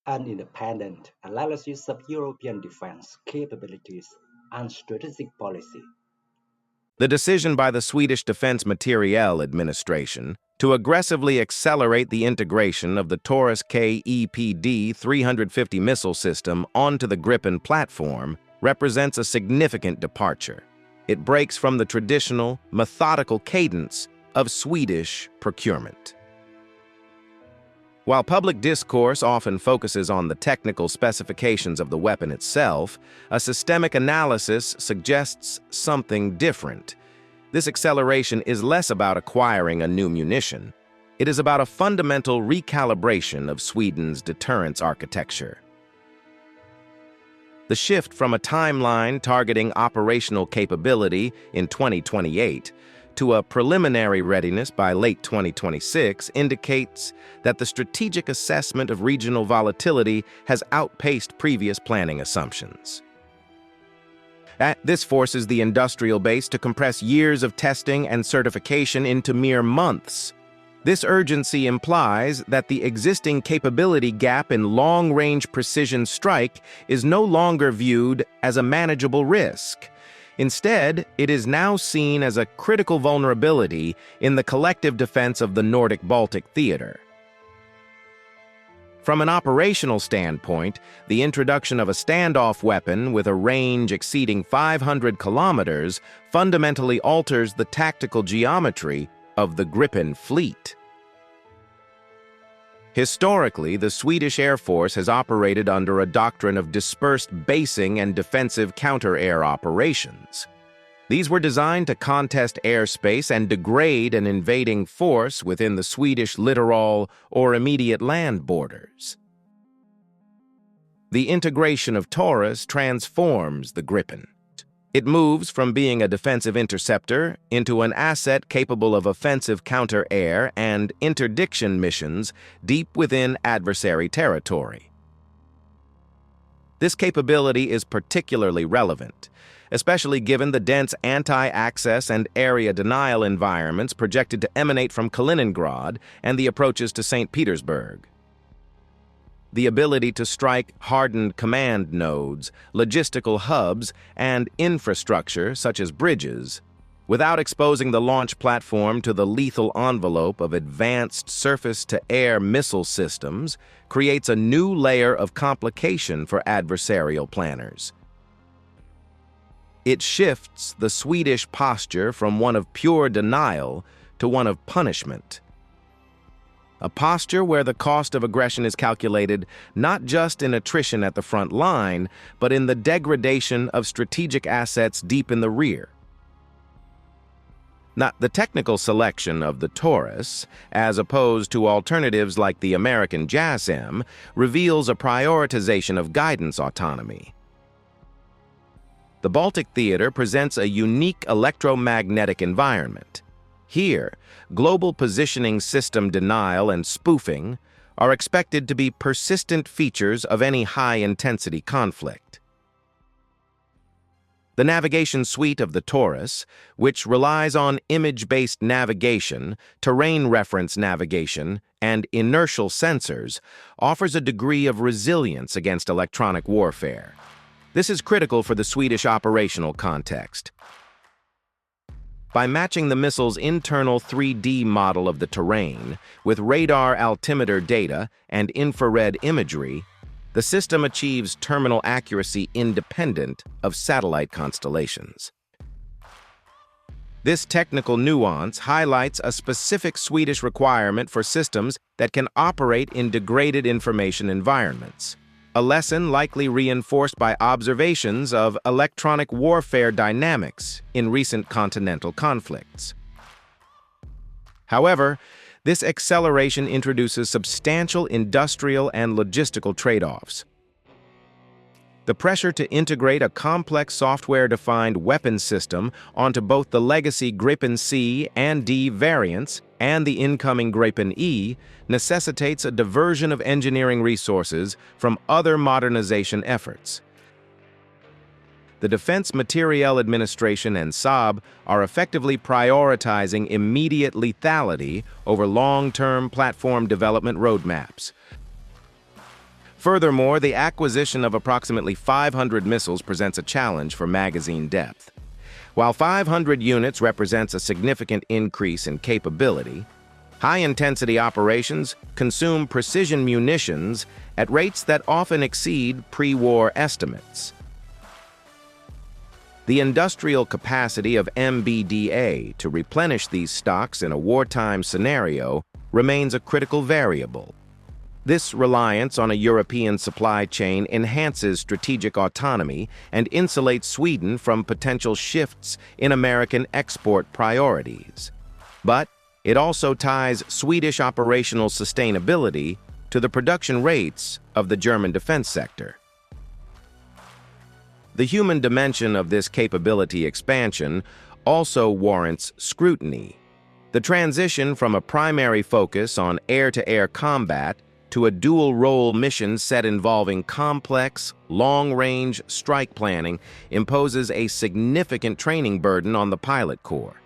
an independent analysis of European defense capabilities and strategic policy. The decision by the Swedish Defence Materiel Administration to aggressively accelerate the integration of the Taurus KEPD 350 missile system onto the Gripen platform represents a significant departure. It breaks from the traditional, methodical cadence of Swedish procurement. While public discourse often focuses on the technical specifications of the weapon itself, a systemic analysis suggests something different. This acceleration is less about acquiring a new munition. It is about a fundamental recalibration of Sweden's deterrence architecture. The shift from a timeline targeting operational capability in 2028 to a preliminary readiness by late 2026 indicates that the strategic assessment of regional volatility has outpaced previous planning assumptions. This forces the industrial base to compress years of testing and certification into mere months. This urgency implies that the existing capability gap in long-range precision strike is no longer viewed as a manageable risk. Instead, it is now seen as a critical vulnerability in the collective defense of the Nordic-Baltic theater. From an operational standpoint, the introduction of a standoff weapon with a range exceeding 500 kilometers fundamentally alters the tactical geometry of the Gripen fleet. Historically, the Swedish Air Force has operated under a doctrine of dispersed basing and defensive counter-air operations. These were designed to contest airspace and degrade an invading force within the Swedish littoral or immediate land borders. The integration of Taurus transforms the Gripen. It moves from being a defensive interceptor into an asset capable of offensive counter-air and interdiction missions deep within adversary territory. This capability is particularly relevant, especially given the dense anti-access and area denial environments projected to emanate from Kaliningrad and the approaches to St. Petersburg. The ability to strike hardened command nodes, logistical hubs, and infrastructure such as bridges, without exposing the launch platform to the lethal envelope of advanced surface-to-air missile systems, creates a new layer of complication for adversarial planners. It shifts the Swedish posture from one of pure denial to one of punishment. A posture where the cost of aggression is calculated not just in attrition at the front line, but in the degradation of strategic assets deep in the rear. Not the technical selection of the Taurus, as opposed to alternatives like the American JASSM, reveals a prioritization of guidance autonomy. The Baltic theater presents a unique electromagnetic environment. Here, global positioning system denial and spoofing are expected to be persistent features of any high-intensity conflict. The navigation suite of the Taurus, which relies on image-based navigation, terrain reference navigation, and inertial sensors, offers a degree of resilience against electronic warfare. This is critical for the Swedish operational context. By matching the missile's internal 3D model of the terrain with radar altimeter data and infrared imagery, the system achieves terminal accuracy independent of satellite constellations. This technical nuance highlights a specific Swedish requirement for systems that can operate in degraded information environments, a lesson likely reinforced by observations of electronic warfare dynamics in recent continental conflicts. However, this acceleration introduces substantial industrial and logistical trade-offs. The pressure to integrate a complex software-defined weapons system onto both the legacy Gripen C and D variants and the incoming Gripen E necessitates a diversion of engineering resources from other modernization efforts. The Defense Materiel Administration and Saab are effectively prioritizing immediate lethality over long-term platform development roadmaps. Furthermore, the acquisition of approximately 500 missiles presents a challenge for magazine depth. While 500 units represents a significant increase in capability, high-intensity operations consume precision munitions at rates that often exceed pre-war estimates. The industrial capacity of MBDA to replenish these stocks in a wartime scenario remains a critical variable. This reliance on a European supply chain enhances strategic autonomy and insulates Sweden from potential shifts in American export priorities. But it also ties Swedish operational sustainability to the production rates of the German defense sector. The human dimension of this capability expansion also warrants scrutiny. The transition from a primary focus on air-to-air combat to a dual-role mission set involving complex, long-range strike planning imposes a significant training burden on the pilot corps.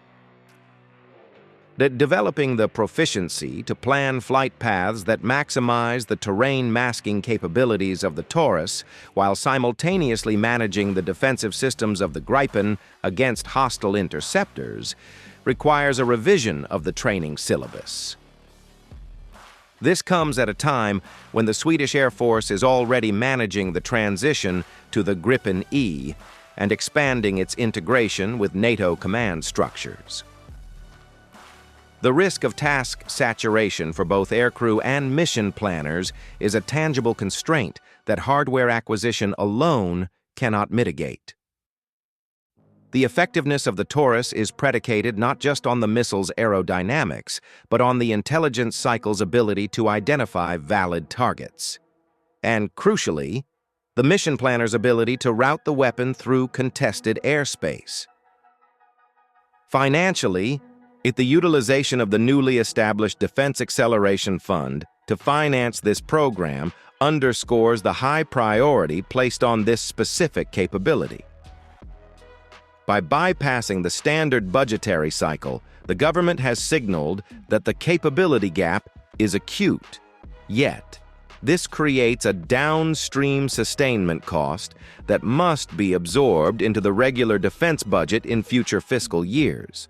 Developing the proficiency to plan flight paths that maximize the terrain masking capabilities of the Taurus while simultaneously managing the defensive systems of the Gripen against hostile interceptors requires a revision of the training syllabus. This comes at a time when the Swedish Air Force is already managing the transition to the Gripen E and expanding its integration with NATO command structures. The risk of task saturation for both aircrew and mission planners is a tangible constraint that hardware acquisition alone cannot mitigate. The effectiveness of the Taurus is predicated not just on the missile's aerodynamics, but on the intelligence cycle's ability to identify valid targets. And crucially, the mission planner's ability to route the weapon through contested airspace. Financially, the utilization of the newly established Defense Acceleration Fund to finance this program underscores the high priority placed on this specific capability. By bypassing the standard budgetary cycle, the government has signaled that the capability gap is acute. Yet, this creates a downstream sustainment cost that must be absorbed into the regular defense budget in future fiscal years.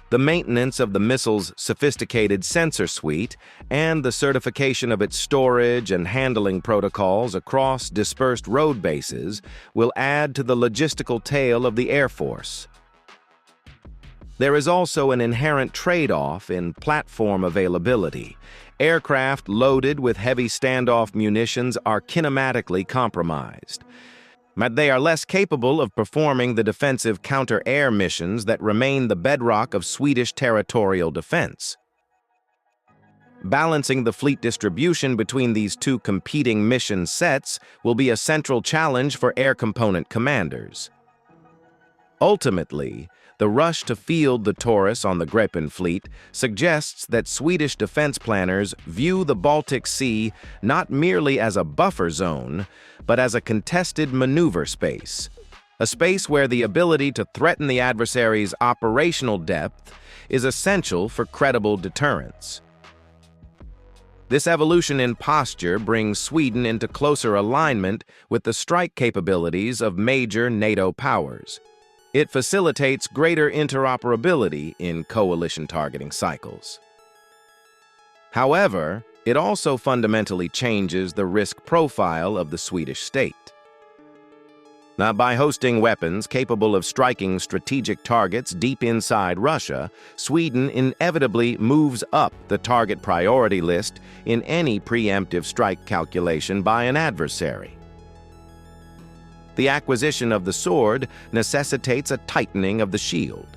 The maintenance of the missile's sophisticated sensor suite and the certification of its storage and handling protocols across dispersed road bases will add to the logistical tail of the Air Force. There is also an inherent trade-off in platform availability. Aircraft loaded with heavy standoff munitions are kinematically compromised. But they are less capable of performing the defensive counter-air missions that remain the bedrock of Swedish territorial defense. Balancing the fleet distribution between these two competing mission sets will be a central challenge for air component commanders. Ultimately, the rush to field the Taurus on the Gripen fleet suggests that Swedish defense planners view the Baltic Sea not merely as a buffer zone, but as a contested maneuver space, a space where the ability to threaten the adversary's operational depth is essential for credible deterrence. This evolution in posture brings Sweden into closer alignment with the strike capabilities of major NATO powers. It facilitates greater interoperability in coalition targeting cycles. However, it also fundamentally changes the risk profile of the Swedish state. Now, by hosting weapons capable of striking strategic targets deep inside Russia, Sweden inevitably moves up the target priority list in any preemptive strike calculation by an adversary. The acquisition of the sword necessitates a tightening of the shield.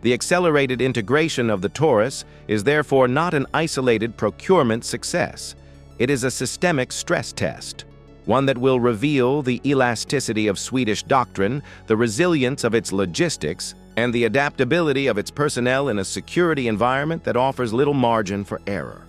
The accelerated integration of the Taurus is therefore not an isolated procurement success. It is a systemic stress test, one that will reveal the elasticity of Swedish doctrine, the resilience of its logistics, and the adaptability of its personnel in a security environment that offers little margin for error.